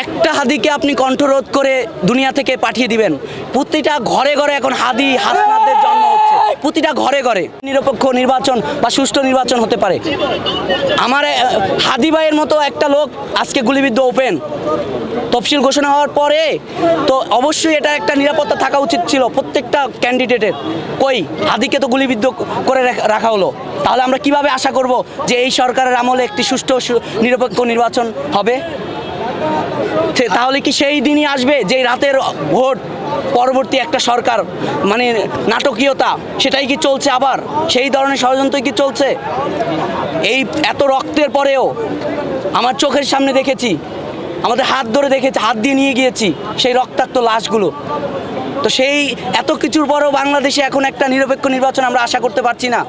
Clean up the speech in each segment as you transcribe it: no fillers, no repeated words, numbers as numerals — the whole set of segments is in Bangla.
একটা হাদিকে আপনি কণ্ঠরোধ করে দুনিয়া থেকে পাঠিয়ে দিবেন। প্রতিটা ঘরে ঘরে এখন হাদি হাসনাতদের জন্ম হচ্ছে, প্রতিটা ঘরে ঘরে। নিরপেক্ষ নির্বাচন বা সুষ্ঠু নির্বাচন হতে পারে। আমার হাদি ভাইয়ের মতো একটা লোক আজকে গুলিবিদ্ধ ওপেন তফসিল ঘোষণা হওয়ার পরে, তো অবশ্যই এটা একটা নিরাপত্তা থাকা উচিত ছিল প্রত্যেকটা ক্যান্ডিডেটের। কই হাদিকে তো গুলিবিদ্ধ করে রাখা হলো, তাহলে আমরা কিভাবে আশা করব যে এই সরকারের আমলে একটি সুষ্ঠু নিরপেক্ষ নির্বাচন হবে? তাহলে কি সেই দিনই আসবে যে রাতের ভোট পরবর্তী একটা সরকার, মানে নাটকীয়তা সেটাই কি চলছে? আবার সেই ধরনের ষড়যন্ত্র কি চলছে? এই এত রক্তের পরেও আমার চোখের সামনে দেখেছি, আমাদের হাত ধরে দেখেছি, হাত দিয়ে নিয়ে গিয়েছি সেই রক্তাক্ত লাশগুলো। তো সেই এত কিছুর পরেও বাংলাদেশে এখন একটা নিরপেক্ষ নির্বাচন আমরা আশা করতে পারছি না।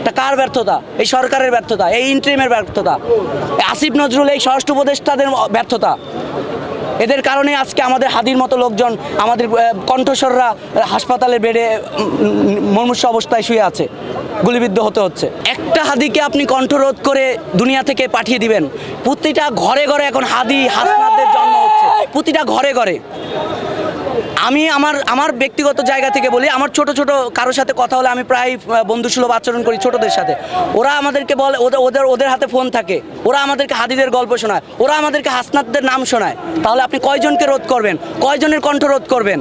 এটা কার ব্যর্থতা? এই সরকারের ব্যর্থতা, এই ইন্টারিমের ব্যর্থতা, আসিফ নজরুল এই স্বরাষ্ট্র উপদেষ্টাদের ব্যর্থতা। এদের কারণে আজকে আমাদের হাদির মতো লোকজন, আমাদের কণ্ঠস্বররা হাসপাতালের বেডে মুমূর্ষু অবস্থায় শুয়ে আছে, গুলিবিদ্ধ হতে হচ্ছে। একটা হাদিকে আপনি কণ্ঠরোধ করে দুনিয়া থেকে পাঠিয়ে দিবেন। প্রতিটা ঘরে ঘরে এখন হাদি হাসনাতদের জন্ম হচ্ছে, প্রতিটা ঘরে ঘরে। আমি আমার ব্যক্তিগত জায়গা থেকে বলি, আমার ছোট ছোট কারোর সাথে কথা হলে আমি প্রায় বন্ধুসুলভ আচরণ করি ছোটদের সাথে। ওরা আমাদেরকে বলে, ওদের হাতে ফোন থাকে, ওরা আমাদেরকে হাদিদের গল্প শোনায়, ওরা আমাদেরকে হাসনাতদের নাম শোনায়। তাহলে আপনি কয়জনকে রোধ করবেন? কয়জনের কণ্ঠ রোধ করবেন?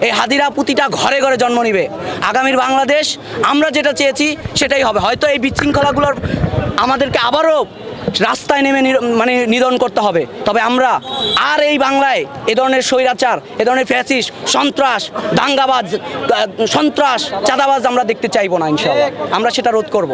এই হাদিরা প্রতিটা ঘরে ঘরে জন্ম নিবে। আগামীর বাংলাদেশ আমরা যেটা চেয়েছি সেটাই হবে। হয়তো এই বিশৃঙ্খলাগুলোর আমাদেরকে আবারও রাস্তায় নেমে মানে নিধন করতে হবে, তবে আমরা আর এই বাংলায় এ ধরনের স্বৈরাচার, এ ধরনের ফ্যাসিস্ট, সন্ত্রাস, দাঙ্গাবাজ, সন্ত্রাস, চাঁদাবাজ আমরা দেখতে চাইবো না। ইনশাআল্লাহ আমরা সেটা রোধ করব।